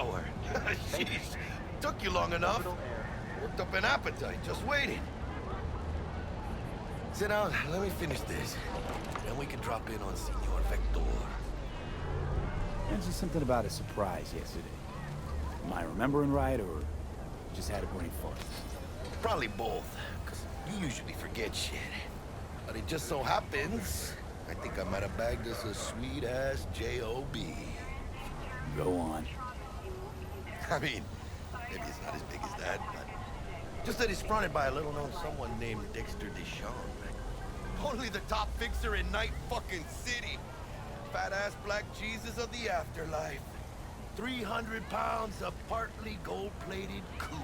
hour. Jeez, took you long enough. Worked up an appetite just waiting. Sit down, let me finish this. Then we can drop in on Senor Vector. Mentioned something about a surprise yesterday. Am I remembering right, or just had a brain fart? Probably both, because you usually forget shit. But it just so happens, I think I might have bagged us a sweet-ass J.O.B. Go on. I mean, maybe it's not as big as that, but just that he's fronted by a little-known someone named Dexter Deshawn. Only the top fixer in Night fucking City. Fat-ass black Jesus of the afterlife. 300 pounds of partly gold-plated cool.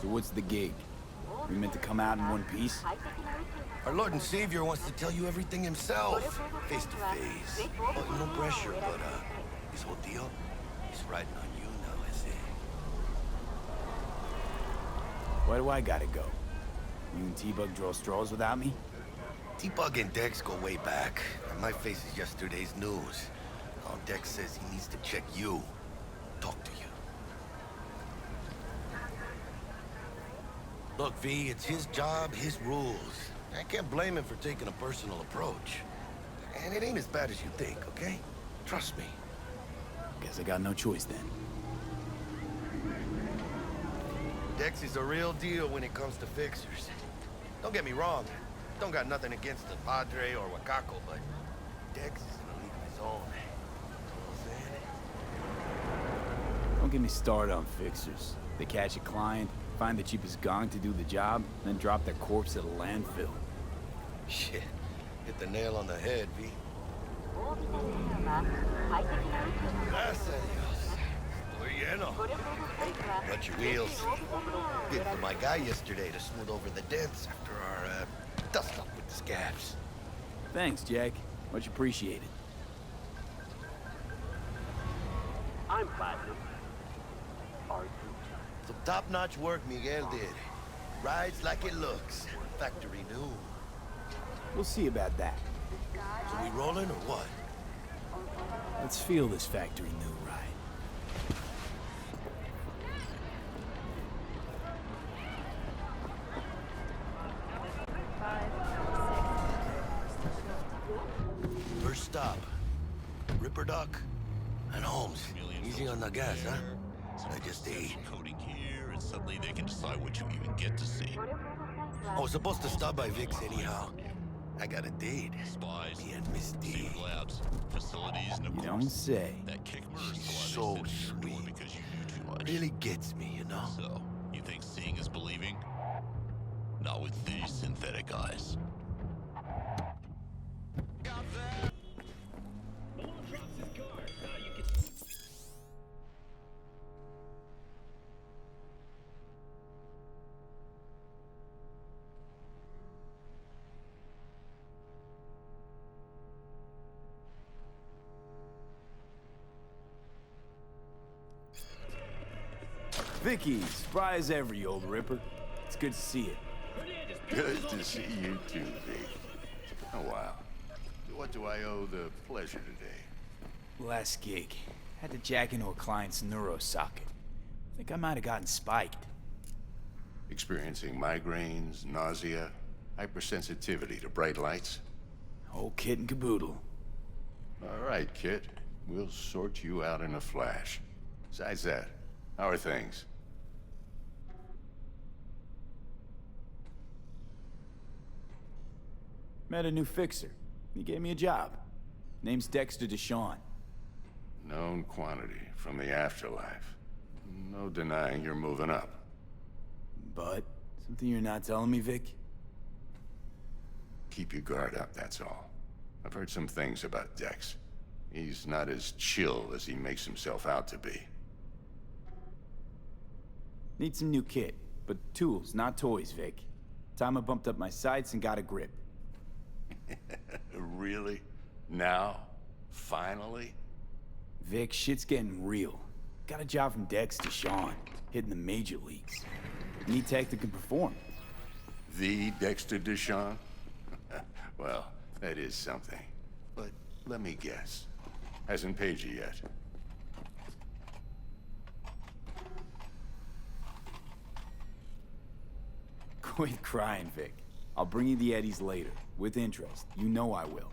So what's the gig? We meant to come out in one piece? Our Lord and Savior wants to tell you everything himself, face to face. Oh, no pressure, but this whole deal is riding on you now, is it? Why do I gotta go? You and T-Bug draw straws without me? T-Bug and Dex go way back, and my face is yesterday's news. Now Dex says he needs to check you, talk to you. Look, V, it's his job, his rules. I can't blame him for taking a personal approach. And it ain't as bad as you think, okay? Trust me. Guess I got no choice then. Dex is a real deal when it comes to fixers. Don't get me wrong. Don't got nothing against the Padre or Wakako, but Dex is in a league of his own. You know what I'm saying? Don't get me started on fixers. They catch a client, find the cheapest gong to do the job, then drop their corpse at a landfill. Shit. Hit the nail on the head, V. Gracias a Dios. Estoy lleno. Got your wheels. Did for my guy yesterday to smooth over the dents after our, dust-up with the scabs. Thanks, Jack. Much appreciated. I'm platinum. Are you? Some top-notch work Miguel did. Rides like it looks. Factory new. We'll see about that. So we rolling or what? Let's feel this factory new ride. First stop. Ripper Duck and Holmes. Easy on the gas, huh? I just ate. Coding here, and suddenly they can decide what you even get to see. I was supposed to stop by Vic's anyhow. I got a date. Spies, Me and Miss D. secret labs, facilities, and of You course, don't say. that kick murder She's squad so they sent you to sweet. because you knew too much. Really gets me, you know? So, you think seeing is believing? Not with these synthetic eyes. Vicky, spry as ever, you old ripper. It's good to see you. Good to see you too, Vic. Oh, wow. What do I owe the pleasure today? Last gig. Had to jack into a client's neurosocket. Think I might have gotten spiked. Experiencing migraines, nausea, hypersensitivity to bright lights? Whole kit and caboodle. All right, Kit. We'll sort you out in a flash. Besides that, how are things? Met a new fixer. He gave me a job. Name's Dexter Deshawn. Known quantity from the afterlife. No denying you're moving up. But, something you're not telling me, Vic? Keep your guard up, that's all. I've heard some things about Dex. He's not as chill as he makes himself out to be. Need some new kit, but tools, not toys, Vic. Time I bumped up my sights and got a grip. Really? Now? Finally? Vic, shit's getting real. Got a job from Dex Deshawn, hitting the major leagues. Need tech that can perform. The Dexter Deshawn? Well, that is something. But let me guess. Hasn't paid you yet. Quit crying, Vic. I'll bring you the eddies later, with interest. You know I will.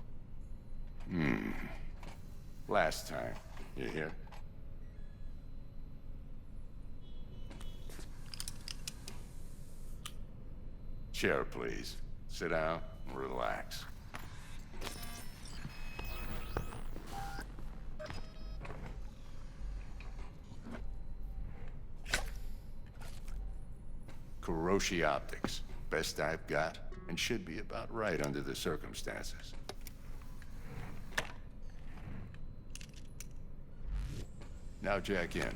Last time. You hear? Chair, please. Sit down and relax. Kuroshi Optics. Best I've got, and should be about right under the circumstances. Now jack in.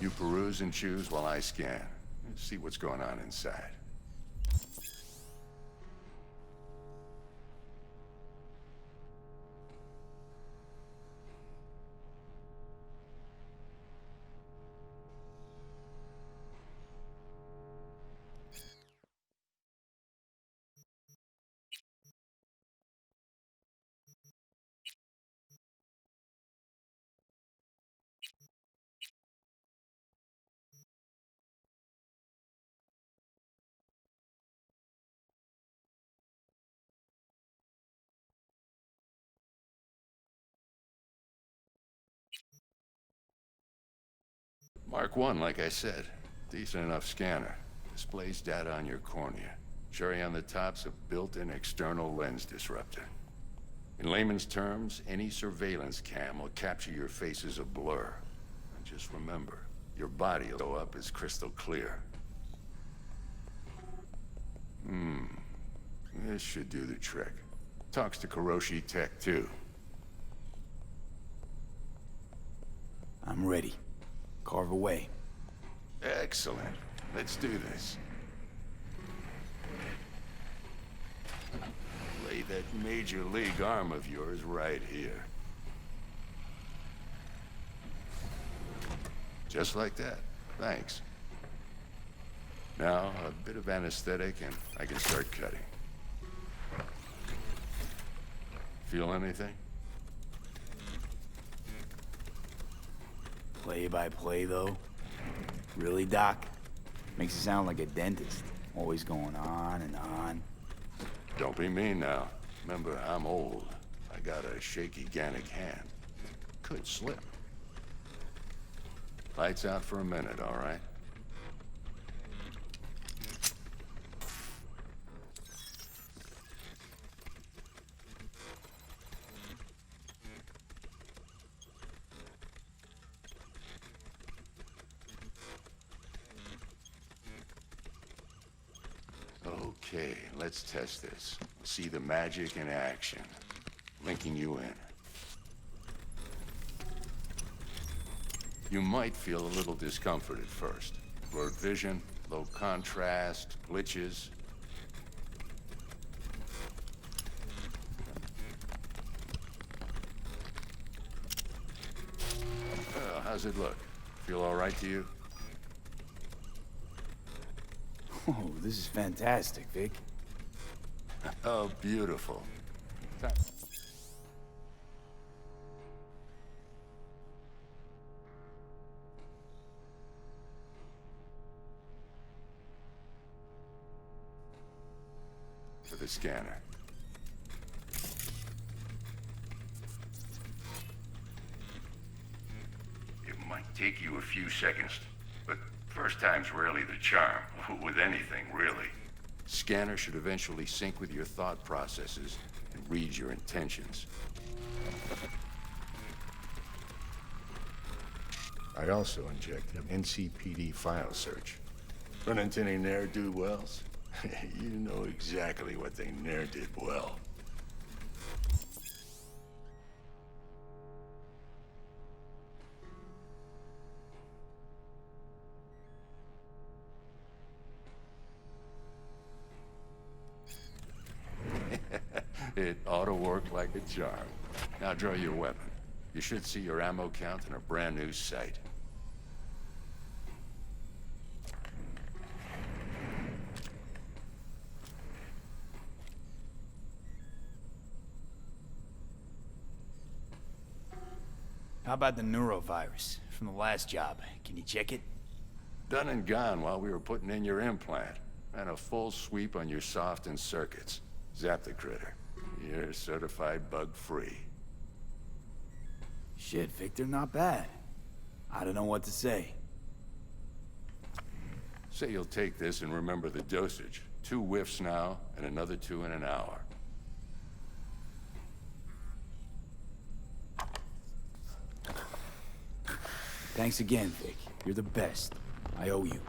You peruse and choose while I scan. See what's going on inside. Mark 1, like I said. Decent enough scanner. Displays data on your cornea. Cherry on the top's a built-in external lens disruptor. In layman's terms, any surveillance cam will capture your face as a blur. And just remember, your body will go up as crystal clear. This should do the trick. Talks to Kuroshi Tech, too. I'm ready. Carve away. Excellent. Let's do this. Lay that major league arm of yours right here. Just like that. Thanks. Now, a bit of anesthetic and I can start cutting. Feel anything? Play by play, though? Really, Doc? Makes you sound like a dentist. Always going on and on. Don't be mean now. Remember, I'm old. I got a shaky Gannic hand. Could slip. Lights out for a minute, all right? Okay, let's test this. See the magic in action. Linking you in. You might feel a little discomfort at first. Blurred vision, low contrast, glitches. How's it look? Feel all right to you? Oh, this is fantastic, Vic. Oh, beautiful. For the scanner. It might take you a few seconds, but first time's rarely the charm, with anything, really. Scanner should eventually sync with your thought processes and read your intentions. I also injected an NCPD file search. Run into any ne'er-do-wells? You know exactly what they ne'er did well. It ought to work like a charm. Now draw your weapon. You should see your ammo count in a brand new sight. How about the neurovirus from the last job? Can you check it? Done and gone while we were putting in your implant. And a full sweep on your soft and circuits. Zap the critter. You're certified bug-free. Shit, Victor, not bad. I don't know what to say. Say you'll take this and remember the dosage. 2 whiffs now, and another 2 in an hour. Thanks again, Vic. You're the best. I owe you.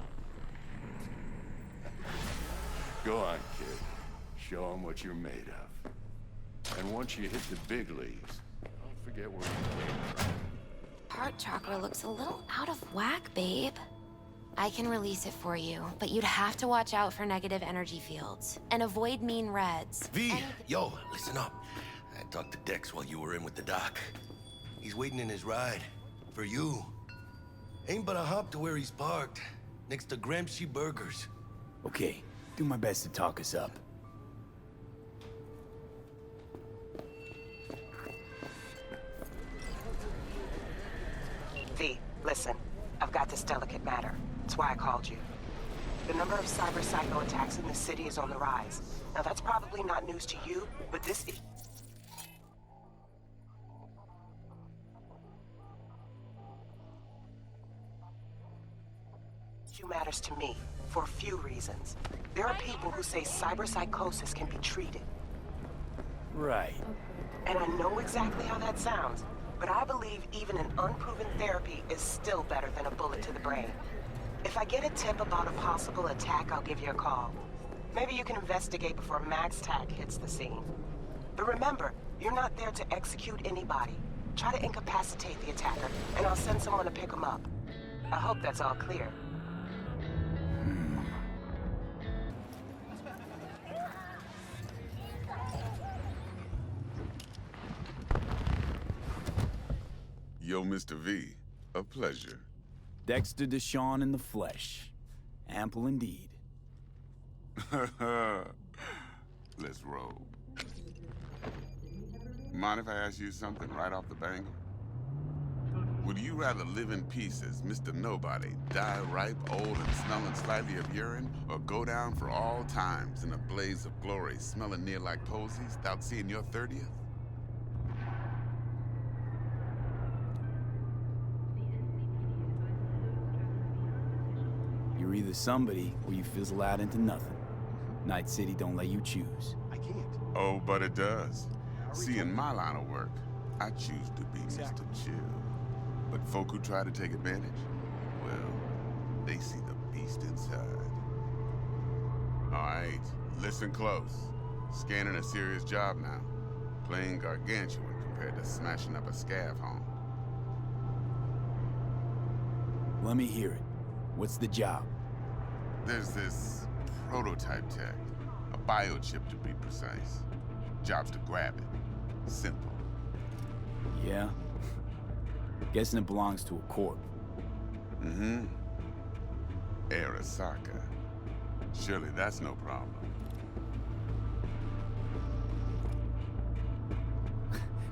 Go on, kid. Show them what you're made of. And once you hit the big leagues, don't forget where you came from. Heart chakra looks a little out of whack, babe. I can release it for you, but you'd have to watch out for negative energy fields and avoid mean reds. V, yo, listen up. I talked to Dex while you were in with the doc. He's waiting in his ride. For you. Ain't but a hop to where he's parked. Next to Gramsci Burgers. Okay, do my best to talk us up. V, listen. I've got this delicate matter. That's why I called you. The number of cyber psycho attacks in the city is on the rise. Now that's probably not news to you, but this issue matters to me for a few reasons. There are people who say cyberpsychosis can be treated. Right. And I know exactly how that sounds, but I believe even an unproven therapy is still better than a bullet to the brain. If I get a tip about a possible attack, I'll give you a call. Maybe you can investigate before Max Tack hits the scene. But remember, you're not there to execute anybody. Try to incapacitate the attacker, and I'll send someone to pick him up. I hope that's all clear. Yo, Mr. V, a pleasure. Dexter Deshawn in the flesh. Ample indeed. Let's roll. Mind if I ask you something right off the bangle? Would you rather live in peace as Mr. Nobody, die ripe, old, and smelling slightly of urine, or go down for all times in a blaze of glory, smelling near like posies, without seeing your 30th? You're either somebody or you fizzle out into nothing. Night City don't let you choose. I can't. Oh, but it does. See, in my line of work, I choose to be Mr. Chill. But folk who try to take advantage, well, they see the beast inside. All right, listen close. Scanning a serious job now. Playing gargantuan compared to smashing up a scav home. Let me hear it. What's the job? There's this prototype tech. A biochip to be precise. Job's to grab it. Simple. Yeah? Guessing it belongs to a corp. Mm-hmm. Arasaka. Surely that's no problem.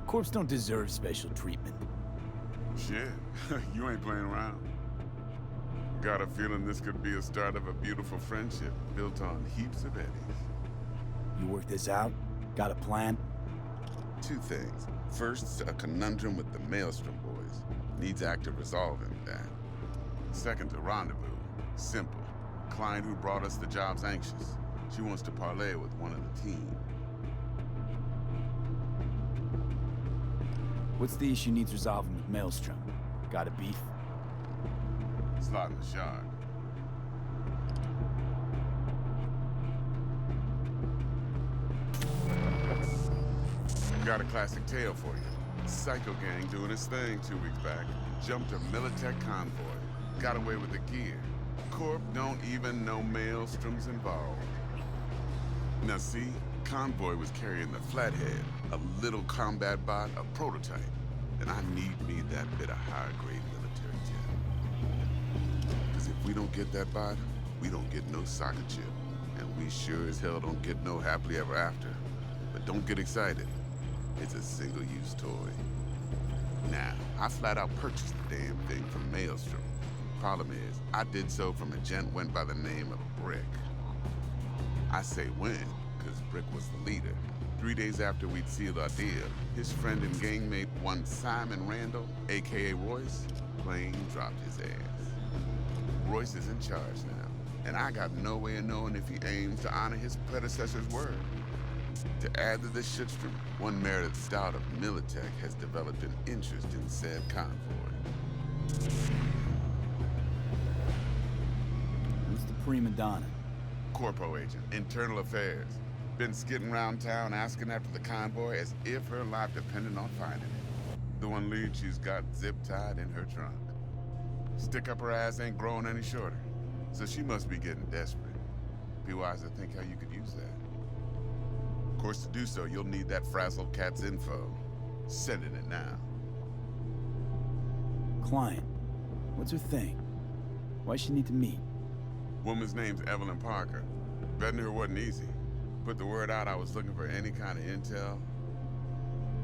Corps don't deserve special treatment. Shit, you ain't playing around. Got a feeling this could be a start of a beautiful friendship built on heaps of eddies. You work this out? Got a plan? 2 things. First, a conundrum with the Maelstrom boys. Needs active resolving that. Second, a rendezvous. Simple. Client who brought us the job's anxious. She wants to parlay with one of the team. What's the issue needs resolving with Maelstrom? Got a beef? Slotting the shard. Got a classic tale for you. Psycho gang doing his thing 2 weeks back. Jumped a Militech convoy. Got away with the gear. Corp don't even know Maelstrom's involved. Now see, convoy was carrying the Flathead, a little combat bot, a prototype. And I need me that bit of higher-grade military jet. Because if we don't get that bot, we don't get no soccer chip. And we sure as hell don't get no happily ever after. But don't get excited. It's a single-use toy. Now, I flat out purchased the damn thing from Maelstrom. Problem is, I did so from a gent went by the name of Brick. I say when, because Brick was the leader. 3 days after we'd sealed our deal, his friend and gangmate, one Simon Randall, aka Royce, plain dropped his ass. Royce is in charge now, and I got no way of knowing if he aims to honor his predecessor's word. To add to this shitstorm, one Meredith Stout of Militech has developed an interest in said convoy. Who's the prima donna? Corpo agent, internal affairs. Been skidding around town asking after the convoy as if her life depended on finding it. The one lead she's got zip-tied in her trunk. Stick up her ass ain't growing any shorter, so she must be getting desperate. Be wise to think how you could use that. Of course, to do so, you'll need that frazzled cat's info. Sending it now. Client. What's her thing? Why she need to meet? Woman's name's Evelyn Parker. Vetting her wasn't easy. Put the word out I was looking for any kind of intel.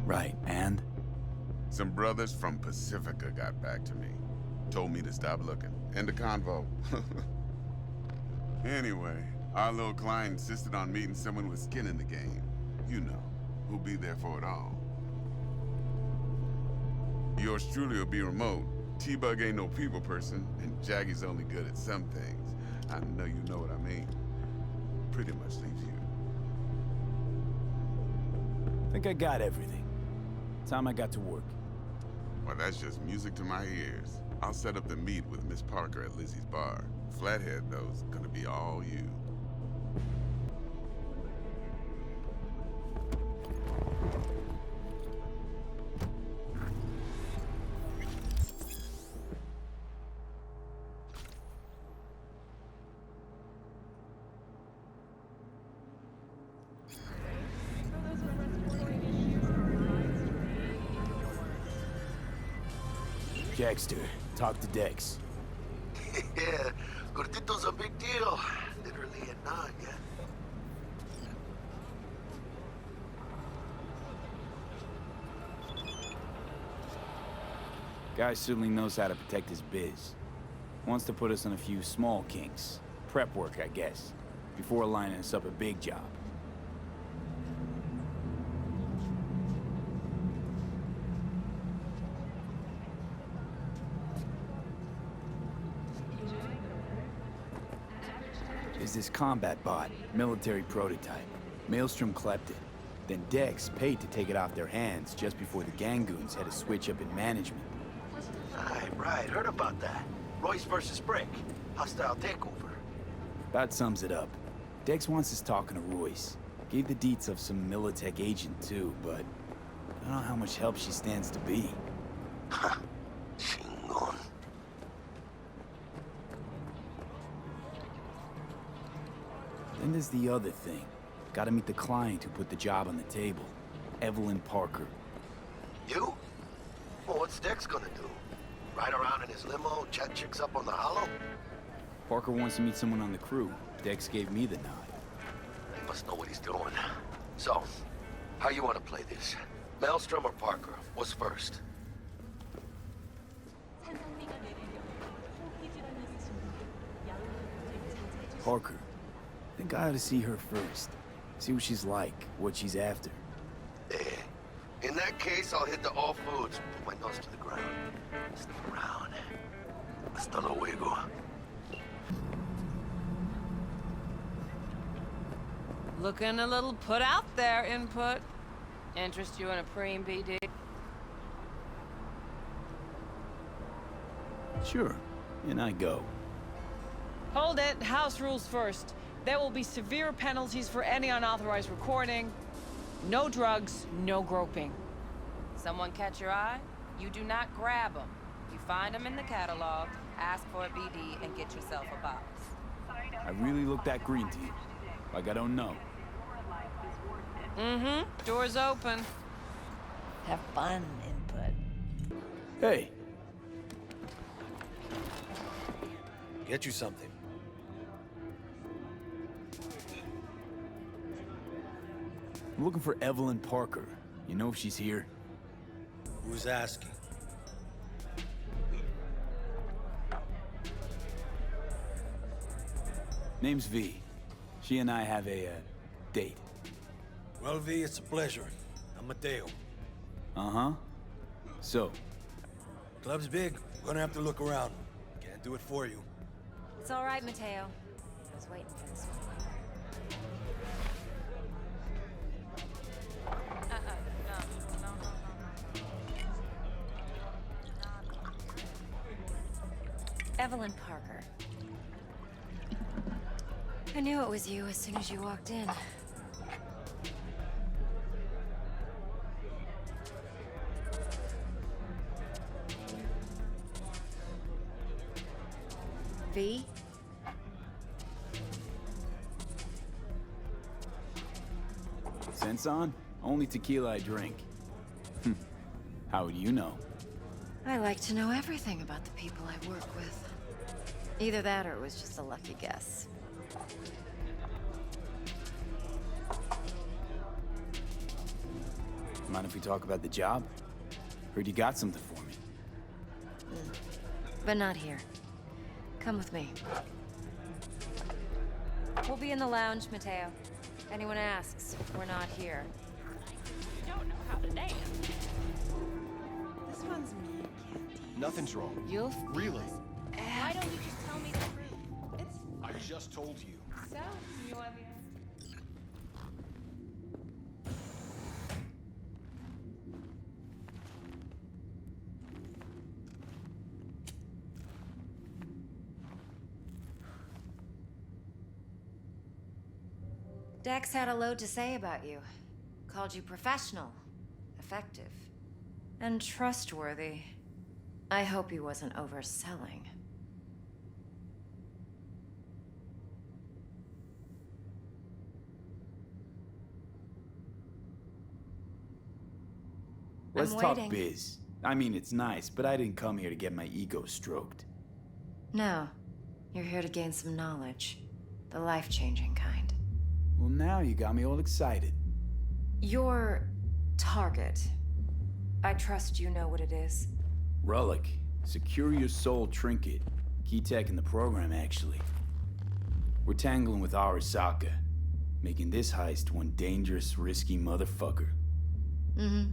Right, and? Some brothers from Pacifica got back to me. Told me to stop looking. End the convo. Anyway, our little client insisted on meeting someone with skin in the game. You know, who'll be there for it all. Yours truly will be remote. T-Bug ain't no people person, and Jaggy's only good at some things. I know you know what I mean. Pretty much leaves you. Think I got everything. Time I got to work. Well, that's just music to my ears. I'll set up the meet with Miss Parker at Lizzie's bar. Flathead, though, is gonna be all you. Dexter, talk to Dex. Yeah, Gordito's a big deal. Literally and not, yeah. Guy certainly knows how to protect his biz. Wants to put us on a few small kinks. Prep work, I guess. Before lining us up a big job. There's this combat bot, military prototype. Maelstrom clept it. Then Dex paid to take it off their hands just before the Gangoons had a switch up in management. Right, heard about that. Royce versus Brick. Hostile takeover. That sums it up. Dex wants us talking to Royce. Gave the deets of some Militech agent too, but I don't know how much help she stands to be. Ha. Chingon. Then there's the other thing. Gotta meet the client who put the job on the table. Evelyn Parker. You? Well, what's Dex gonna do? Ride around in his limo, chat chicks up on the hollow? Parker wants to meet someone on the crew. Dex gave me the nod. He must know what he's doing. So, how you want to play this? Maelstrom or Parker? What's first? Parker. Think I ought to see her first. See what she's like, what she's after. In that case, I'll hit the all foods. Put my nose to the ground. Sniff around. Hasta luego. Looking a little put out there, Input. Interest you in a preem, BD? Sure. In I go. Hold it. House rules first. There will be severe penalties for any unauthorized recording. No drugs, no groping. Someone catch your eye? You do not grab them. You find them in the catalog, ask for a BD, and get yourself a box. I really look that green to you. Like I don't know. Mm-hmm. Door's open. Have fun, Input. Hey, Get you something. I'm looking for Evelyn Parker. You know if she's here? Who's asking? Name's V. She and I have a, date. Well, V, it's a pleasure. I'm Mateo. Uh-huh. So, Club's big. Gonna have to look around. Can't do it for you. It's all right, Mateo. I was waiting for this one. Evelyn Parker. I knew it was you as soon as you walked in. V? Sense on? Only tequila I drink. How would you know? I like to know everything about the people I work with. Either that or it was just a lucky guess. Mind if we talk about the job? Heard you got something for me. But not here. Come with me. We'll be in the lounge, Mateo. Anyone asks, we're not here. You don't know how to dance. This one's me, Candy. Nothing's wrong. You'll Really? Why don't you just tell me the truth? It's I just told you. so you want me. Dex had a load to say about you. Called you professional, effective, and trustworthy. I hope he wasn't overselling. Let's I'm talk waiting. biz. I mean, it's nice, but I didn't come here to get my ego stroked. No, you're here to gain some knowledge. The life-changing kind. Well, now you got me all excited. Your target. I trust you know what it is. Relic. Secure your soul trinket. Key tech in the program, actually. We're tangling with Arasaka, making this heist one dangerous, risky motherfucker. Mm-hmm.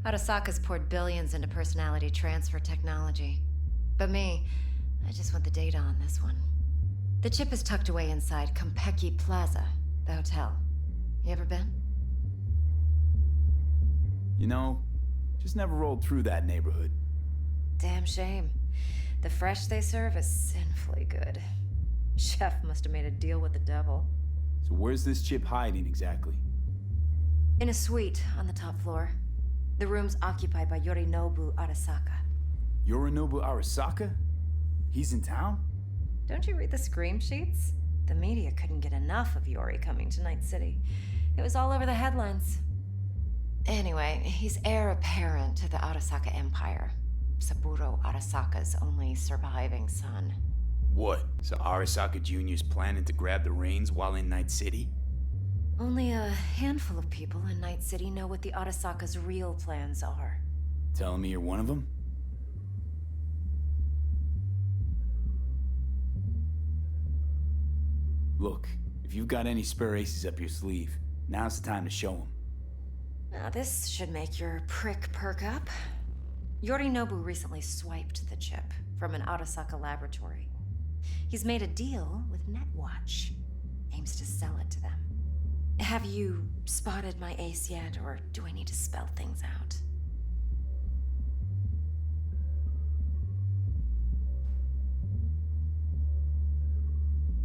Arasaka's poured billions into personality transfer technology. But me, I just want the data on this one. The chip is tucked away inside Konpeki Plaza, the hotel. You ever been? You know, just never rolled through that neighborhood. Damn shame. The fresh they serve is sinfully good. Chef must have made a deal with the devil. So where's this chip hiding exactly? In a suite on the top floor. The room's occupied by Yorinobu Arasaka. Yorinobu Arasaka? He's in town? Don't you read the scream sheets? The media couldn't get enough of Yori coming to Night City. It was all over the headlines. Anyway, he's heir apparent to the Arasaka Empire. Saburo Arasaka's only surviving son. What? So Arasaka Jr.'s planning to grab the reins while in Night City? Only a handful of people in Night City know what the Arasaka's real plans are. Telling me you're one of them? Look, if you've got any spare aces up your sleeve, now's the time to show them. Now this should make your prick perk up. Yorinobu recently swiped the chip from an Arasaka laboratory. He's made a deal with Netwatch. Aims to sell it to them. Have you spotted my ace yet, or do I need to spell things out?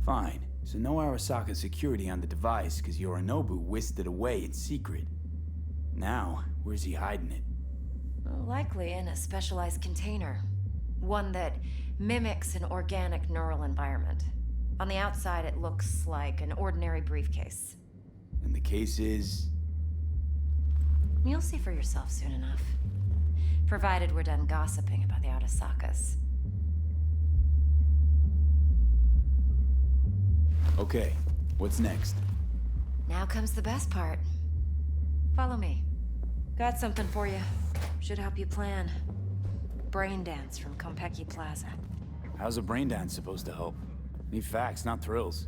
Fine. So no Arasaka security on the device because Yorinobu whisked it away in secret. Now, where's he hiding it? Well, likely in a specialized container. One that mimics an organic neural environment. On the outside, it looks like an ordinary briefcase. And the case is... You'll see for yourself soon enough. Provided we're done gossiping about the Arasakas. Okay, what's next? Now comes the best part. Follow me. Got something for you. Should help you plan. Brain dance from Konpeki Plaza. How's a brain dance supposed to help? Need facts, not thrills.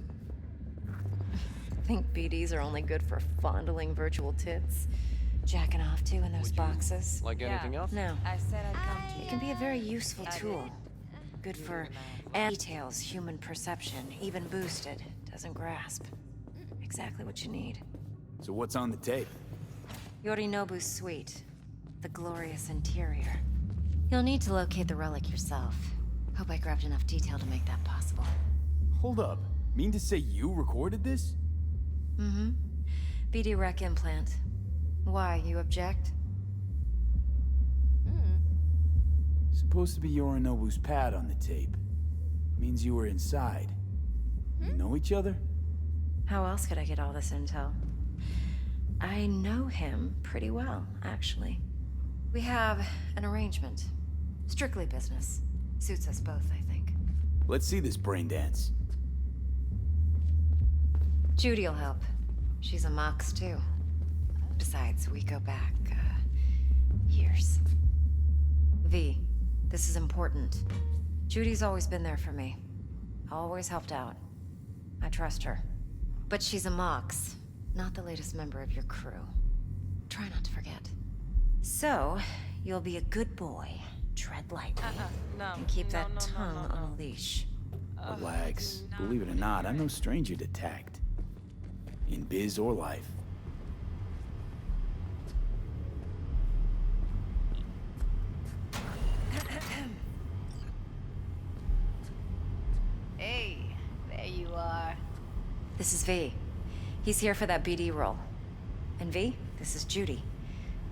Think BDs are only good for fondling virtual tits? Jacking off to in those boxes? Like anything else? No. I said I'd come to you. It can be a very useful I did. tool. Good for details, human perception, even boosted. Doesn't grasp. Exactly what you need. So what's on the tape? Yorinobu's suite. The glorious interior. You'll need to locate the relic yourself. Hope I grabbed enough detail to make that possible. Hold up. Mean to say you recorded this? Mm-hmm. BD rec implant. Why, you object? Supposed to be Yorinobu's pad on the tape. Means you were inside. You know each other? How else could I get all this intel? I know him pretty well, actually. We have an arrangement. Strictly business. Suits us both, I think. Let's see this brain dance. Judy'll help. She's a Mox, too. Besides, we go back, years. V, this is important. Judy's always been there for me. Always helped out. I trust her. But she's a Mox, not the latest member of your crew. Try not to forget. So, you'll be a good boy. Tread lightly. No. And keep that No. tongue on a leash. Relax. Believe it or not, I'm no stranger to tact. In biz or life. Hey, there you are. This is V. He's here for that BD role. And V, this is Judy.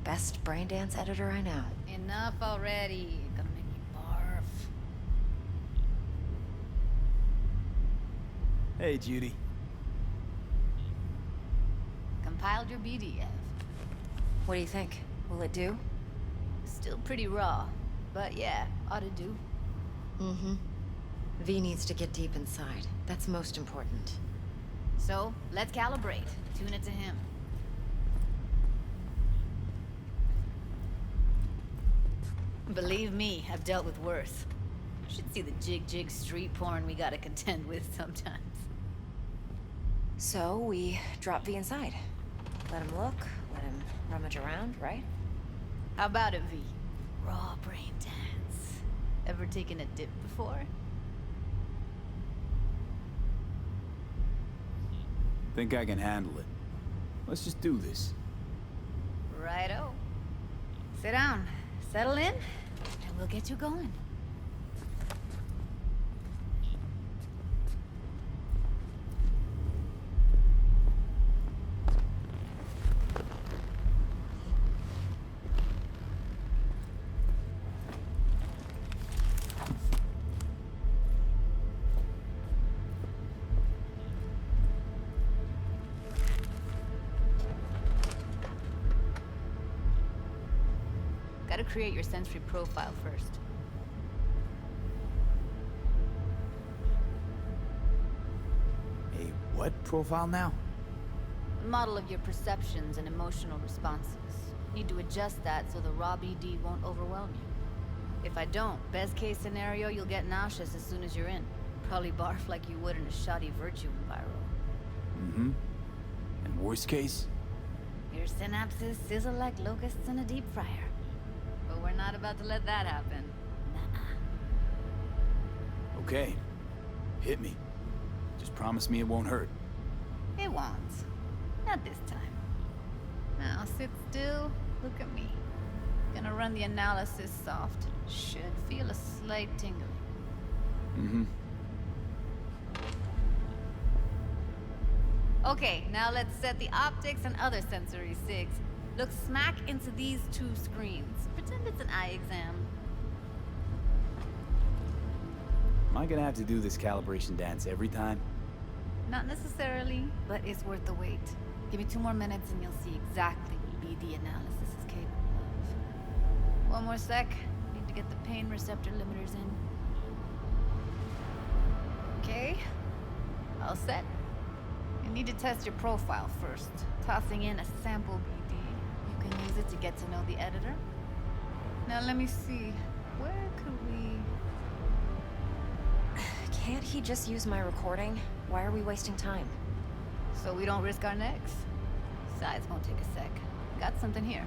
Best brain dance editor I know. Enough already. Gonna make me barf. Hey, Judy. Compiled your BDF. What do you think? Will it do? Still pretty raw, but yeah, ought to do. Mm-hmm. V needs to get deep inside. That's most important. So, let's calibrate. Tune it to him. Believe me, I've dealt with worse. You should see the jig street porn we gotta contend with sometimes. So, we drop V inside. Let him look, let him rummage around, right? How about it, V? Raw brain dance. Ever taken a dip before? Think I can handle it. Let's just do this. Righto. Sit down, settle in, and we'll get you going. Gotta create your sensory profile first. A what profile now? A model of your perceptions and emotional responses. Need to adjust that so the raw BD won't overwhelm you. If I don't, best case scenario, you'll get nauseous as soon as you're in. Probably barf like you would in a shoddy Virtue enviro. Mm-hmm. And worst case? Your synapses sizzle like locusts in a deep fryer. But we're not about to let that happen. Nuh-uh. Okay. Hit me. Just promise me it won't hurt. It won't. Not this time. Now sit still, look at me. Gonna run the analysis soft. Should feel a slight tingling. Mm-hmm. Okay, now let's set the optics and other sensory sigs. Look smack into these two screens. Pretend it's an eye exam. Am I gonna have to do this calibration dance every time? Not necessarily, but it's worth the wait. Give me 2 more minutes and you'll see exactly what BD analysis is capable of. 1 more sec. Need to get the pain receptor limiters in. Okay. All set. You need to test your profile first. Tossing in a sample BD. You can use it to get to know the editor. Now let me see. Where could we... Can't he just use my recording? Why are we wasting time? So we don't risk our necks. Besides, won't take a sec. Got something here.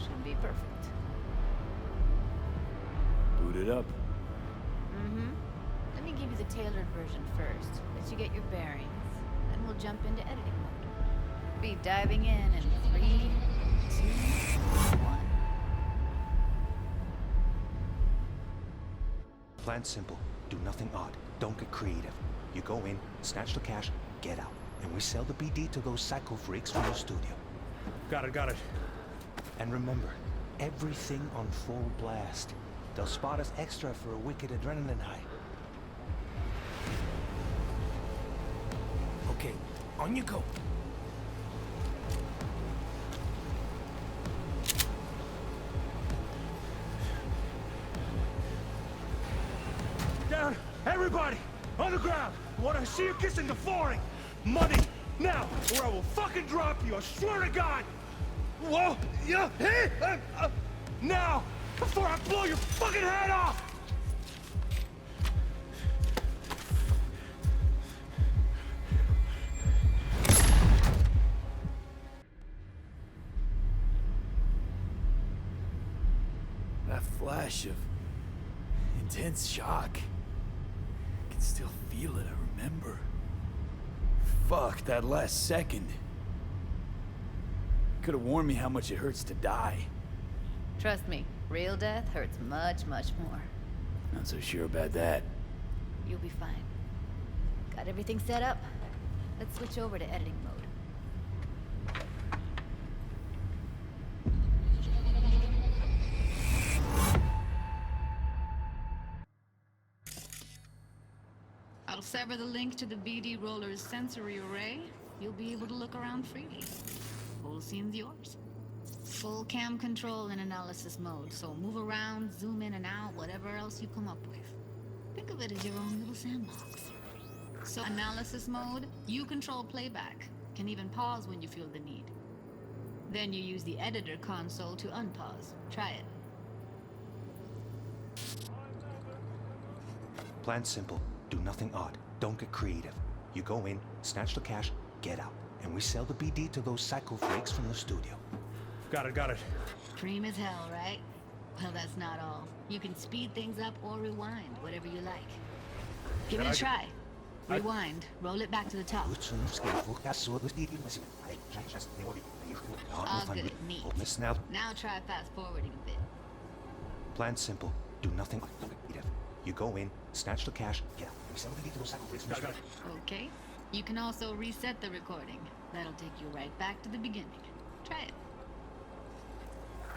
Should be perfect. Boot it up. Mm-hmm. Let me give you the tailored version first. Let you get your bearings. Then we'll jump into editing mode. Be diving in 3, 2, 1. Plan simple. Do nothing odd. Don't get creative. You go in, snatch the cash, get out. And we sell the BD to those psycho freaks from the studio. Got it. And remember, everything on full blast. They'll spot us extra for a wicked adrenaline high. Okay, on you go. Down! Everybody! On the ground! I want to see you kissing the flooring! Money! Now! Or I will fucking drop you! I swear to God! Whoa! Yeah! Hey! Now! Before I blow your fucking head off! That flash of intense shock. I can still feel it, I remember. Fuck, that last second. Could have warned me how much it hurts to die. Trust me, real death hurts much, much more. Not so sure about that. You'll be fine. Got everything set up? Let's switch over to editing mode. I'll sever the link to the BD Roller's sensory array. You'll be able to look around freely. Whole scene's yours. Full cam control in analysis mode, so move around, zoom in and out, whatever else you come up with. Think of it as your own little sandbox. So analysis mode, you control playback. Can even pause when you feel the need. Then you use the editor console to unpause. Try it. Plan simple. Do nothing odd. Don't get creative. You go in, snatch the cash, get out. And we sell the BD to those psycho freaks from the studio. Got it. Cream as hell, right? Well, that's not all. You can speed things up or rewind, whatever you like. Give it a try. Rewind. Roll it back to the top. All good. Neat. Now try fast forwarding a bit. Plan simple. Do nothing creative. You go in, snatch the cash, get out. We sell the BD to those psycho freaks from the studio. Okay. You can also reset the recording. That'll take you right back to the beginning. Try it.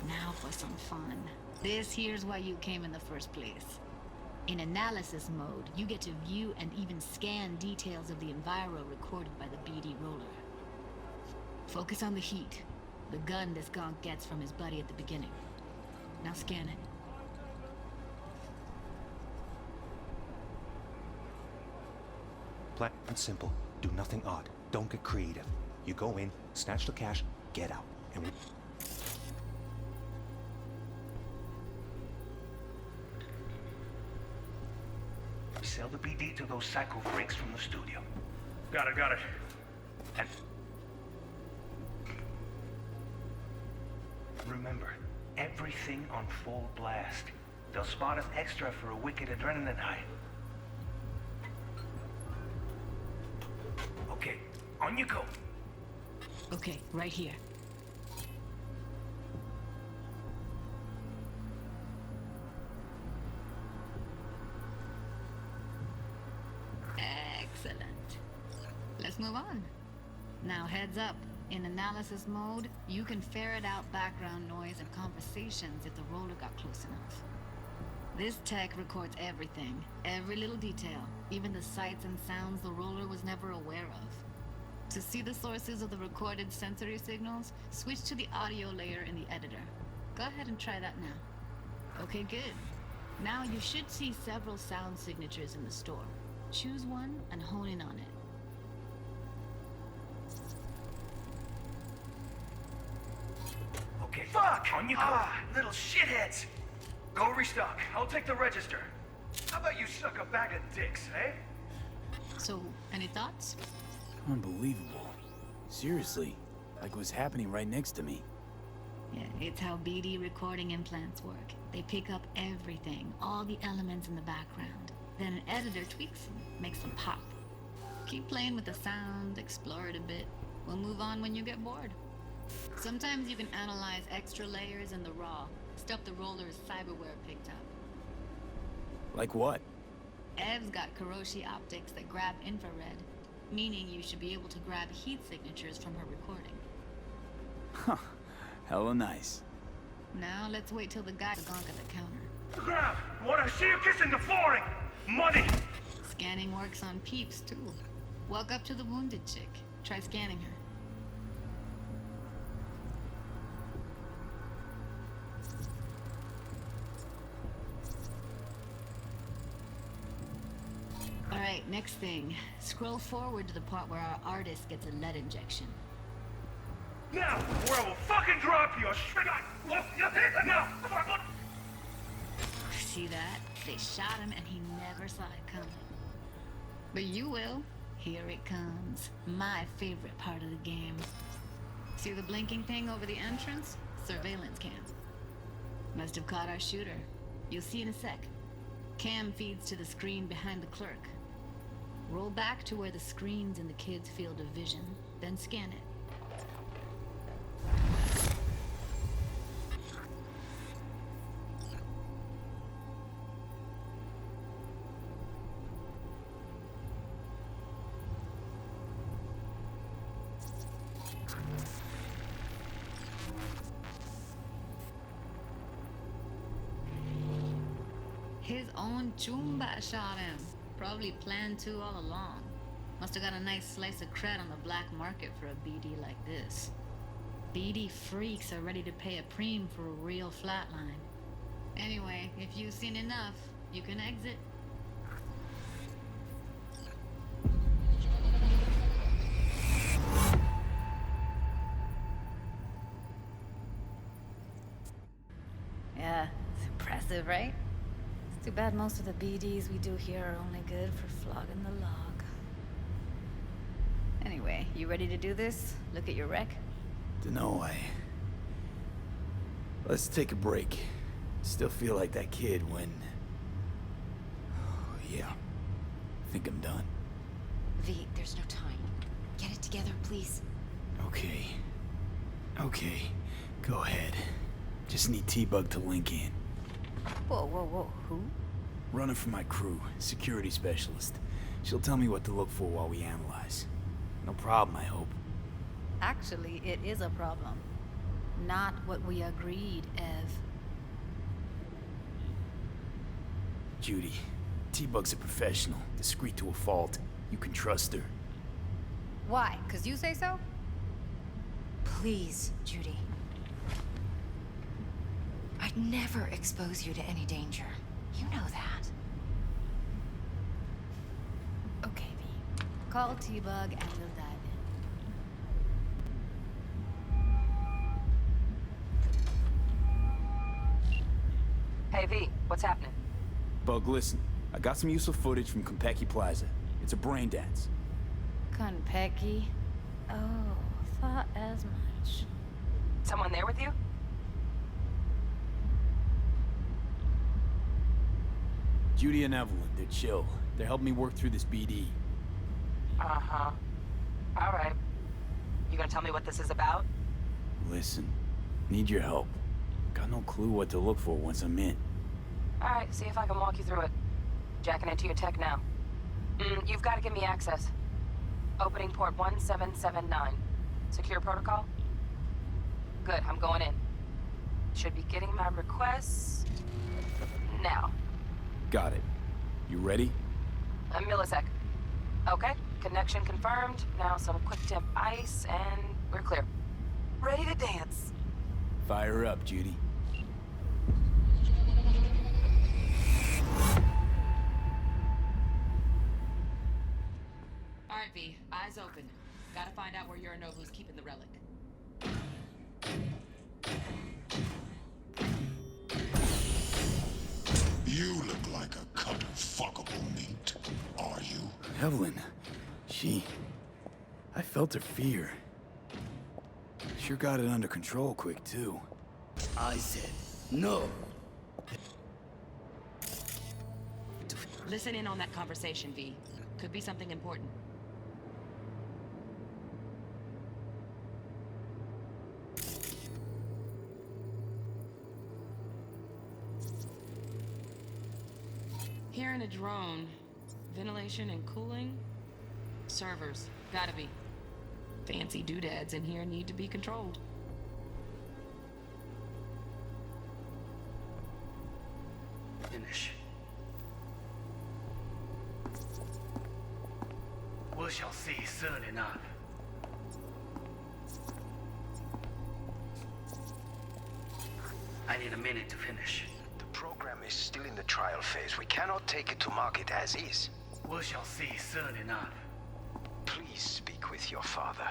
Now for some fun. This here's why you came in the first place. In analysis mode, you get to view and even scan details of the enviro recorded by the BD roller. Focus on the heat, the gun this gonk gets from his buddy at the beginning. Now scan it. Plan simple. Do nothing odd. Don't get creative. You go in, snatch the cash, get out. And we... sell the BD to those psycho freaks from the studio. Got it. And... remember, everything on full blast. They'll spot us extra for a wicked adrenaline high. Okay, on you go. Okay, right here. Excellent. Let's move on. Now heads up. In analysis mode, you can ferret out background noise and conversations if the roller got close enough. This tech records everything, every little detail, even the sights and sounds the roller was never aware of. To see the sources of the recorded sensory signals, switch to the audio layer in the editor. Go ahead and try that now. Okay, good. Now you should see several sound signatures in the store. Choose one and hone in on it. Okay. Fuck! On you go. Little shitheads! Go restock. I'll take the register. How about you suck a bag of dicks, eh? So, any thoughts? Unbelievable. Seriously, like it was happening right next to me. Yeah, it's how BD recording implants work. They pick up everything, all the elements in the background. Then an editor tweaks them, makes them pop. Keep playing with the sound, explore it a bit. We'll move on when you get bored. Sometimes you can analyze extra layers in the raw, stuff the roller's cyberware picked up. Like what? Ev's got Kiroshi optics that grab infrared, meaning you should be able to grab heat signatures from her recording. Huh. Hella nice. Now let's wait till the guy's gone at the counter. Grab! Wanna see you kissing the flooring! Money! Scanning works on peeps, too. Walk up to the wounded chick. Try scanning her. Alright, next thing. Scroll forward to the part where our artist gets a lead injection. Now, or I will fucking drop you! Now! See that? They shot him and he never saw it coming. But you will. Here it comes. My favorite part of the game. See the blinking thing over the entrance? Surveillance cam. Must have caught our shooter. You'll see in a sec. Cam feeds to the screen behind the clerk. Roll back to where the screen's in the kid's field of vision, then scan it. His own Chumba shot him. Probably planned to all along. Must have got a nice slice of cred on the black market for a BD like this. BD freaks are ready to pay a preem for a real flatline. Anyway, if you've seen enough, you can exit. Yeah, it's impressive, right? It's too bad most of the BDs we do here are only good for flogging the log. Anyway, you ready to do this? Look at your wreck? Dunno, Let's take a break. Still feel like that kid when... Oh, yeah. I think I'm done. V, there's no time. Get it together, please. Okay. Okay. Go ahead. Just need T-Bug to link in. Whoa. Who? Running for my crew, security specialist. She'll tell me what to look for while we analyze. No problem, I hope. Actually, it is a problem. Not what we agreed, Ev. Judy, T-Bug's a professional, discreet to a fault. You can trust her. Why? 'Cause you say so? Please, Judy. I'd never expose you to any danger. You know that. Okay, V. Call T-Bug and we'll dive in. Hey, V, what's happening? Bug, listen. I got some useful footage from Konpeki Plaza. It's a brain dance. Konpeki? Oh, thought as much. Someone there with you? Judy and Evelyn, they're chill. They're helping me work through this BD. Uh-huh. All right. You gonna tell me what this is about? Listen, need your help. Got no clue what to look for once I'm in. All right, see if I can walk you through it. Jacking into your tech now. You've got to give me access. Opening port 1779. Secure protocol? Good, I'm going in. Should be getting my requests now. Got it. You ready? A millisec. Okay, connection confirmed. Now some quick temp ice, and we're clear. Ready to dance. Fire up, Judy. All right, V. Eyes open. Gotta find out where Yorinobu's keeping the relic. You look like a cut of fuckable meat. Are you? Evelyn, she... I felt her fear. Sure got it under control quick, too. I said no. Listen in on that conversation, V. Could be something important. Hearing a drone. Ventilation and cooling? Servers. Gotta be. Fancy doodads in here need to be controlled. Finish. We shall see soon enough. I need a minute to finish. The program is still in the trial phase. We cannot take it to market as is. We shall see soon enough. Please speak with your father.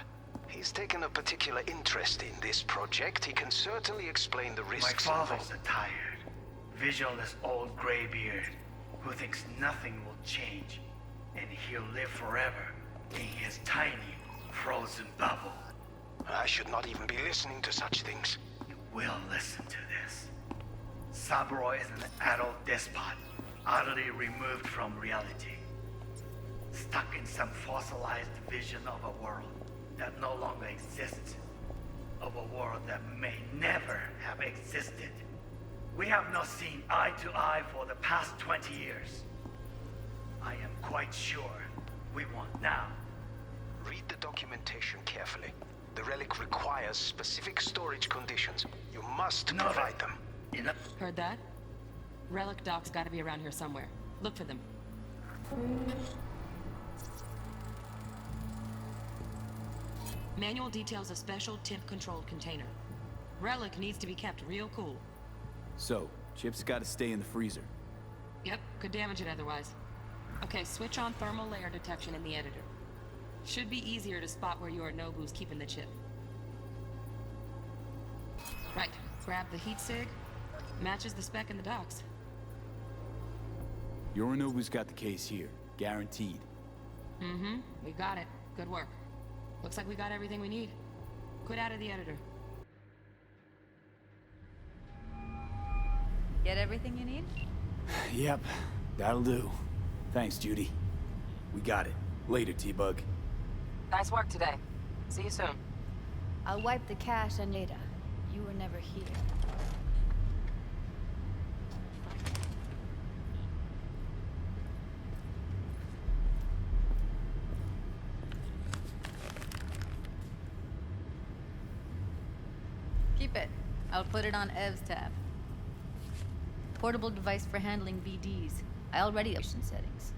He's taken a particular interest in this project. He can certainly explain the risks My involved. father's a tired, visionless old graybeard who thinks nothing will change, and he'll live forever in his tiny, frozen bubble. I should not even be listening to such things. You will listen to this. Saburo is an adult despot, utterly removed from reality. Stuck in some fossilized vision of a world that no longer exists. Of a world that may never have existed. We have not seen eye to eye for the past 20 years. I am quite sure we want now. Read the documentation carefully. The relic requires specific storage conditions. You must provide them. Heard that? Relic docs gotta be around here somewhere. Look for them. Manual details a special temp-controlled container. Relic needs to be kept real cool. So, chips gotta stay in the freezer. Yep, could damage it otherwise. Okay, switch on thermal layer detection in the editor. Should be easier to spot where Yorinobu's keeping the chip. Right, grab the heat sig. Matches the spec in the docs. Yorinobu's got the case here. Guaranteed. Mm-hmm, we got it. Good work. Looks like we got everything we need. Quit out of the editor. Get everything you need? Yep, that'll do. Thanks, Judy. We got it. Later, T-Bug. Nice work today. See you soon. I'll wipe the cache and data. You were never here. Keep it. I'll put it on Ev's tab. Portable device for handling BDs. I already have option settings.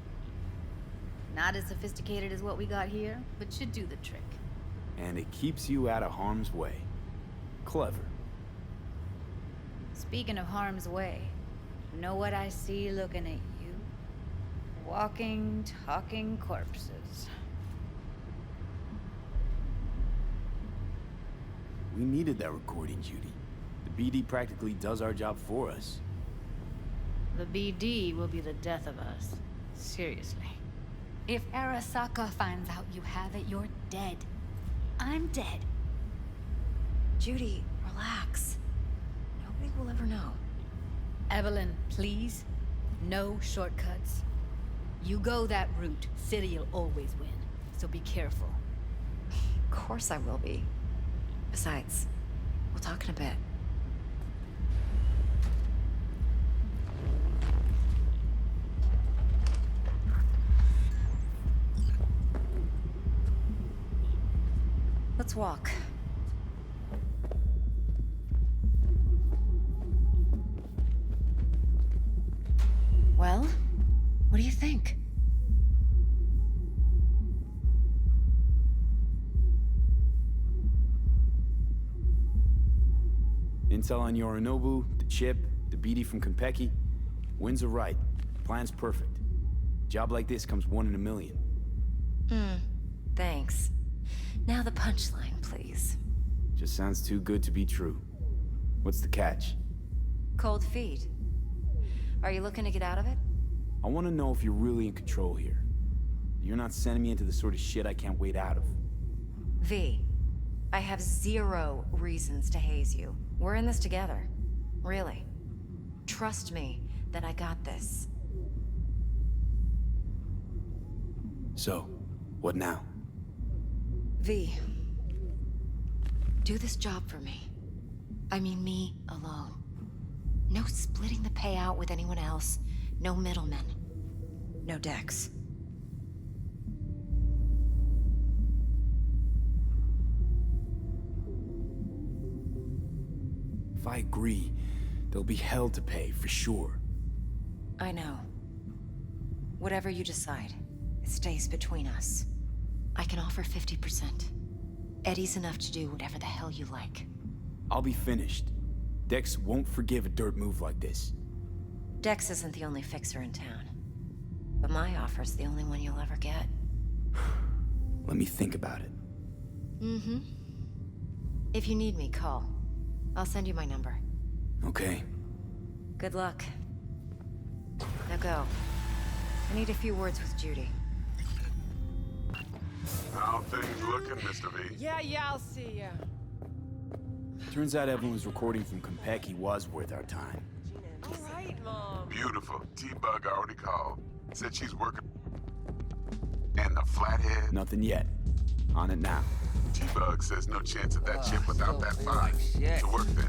Not as sophisticated as what we got here, but should do the trick. And it keeps you out of harm's way. Clever. Speaking of harm's way, know what I see looking at you? Walking, talking corpses. We needed that recording, Judy. The BD practically does our job for us. The BD will be the death of us. Seriously. If Arasaka finds out you have it, you're dead. I'm dead. Judy, relax. Nobody will ever know. Evelyn, please. No shortcuts. You go that route, City'll always win. So be careful. Of course I will be. Besides, we'll talk in a bit. Let's walk. Well, what do you think? Intel on Yorinobu, the chip, the BD from Konpeki. Winds are right. Plan's perfect. Job like this comes 1 in a million. Thanks. Now the punchline, please. Just sounds too good to be true. What's the catch? Cold feet. Are you looking to get out of it? I want to know if you're really in control here. You're not sending me into the sort of shit I can't wait out of. V, I have 0 reasons to haze you. We're in this together. Really. Trust me that I got this. So, what now? V, do this job for me. I mean me alone. No splitting the payout with anyone else. No middlemen. No Dex. If I agree, there'll be hell to pay, for sure. I know. Whatever you decide, it stays between us. I can offer 50%. Eddie's enough to do whatever the hell you like. I'll be finished. Dex won't forgive a dirt move like this. Dex isn't the only fixer in town. But my offer's the only one you'll ever get. Let me think about it. Mm-hmm. If you need me, call. I'll send you my number. Okay. Good luck. Now go. I need a few words with Judy. How things looking, Mr. V? Yeah, I'll see ya. Turns out everyone's recording from Konpeki was worth our time. All right, Mom. Beautiful. T-Bug already called. Said she's working. And the flathead? Nothing yet. On it now. T-Bug says no chance of that chip without that file. To work then.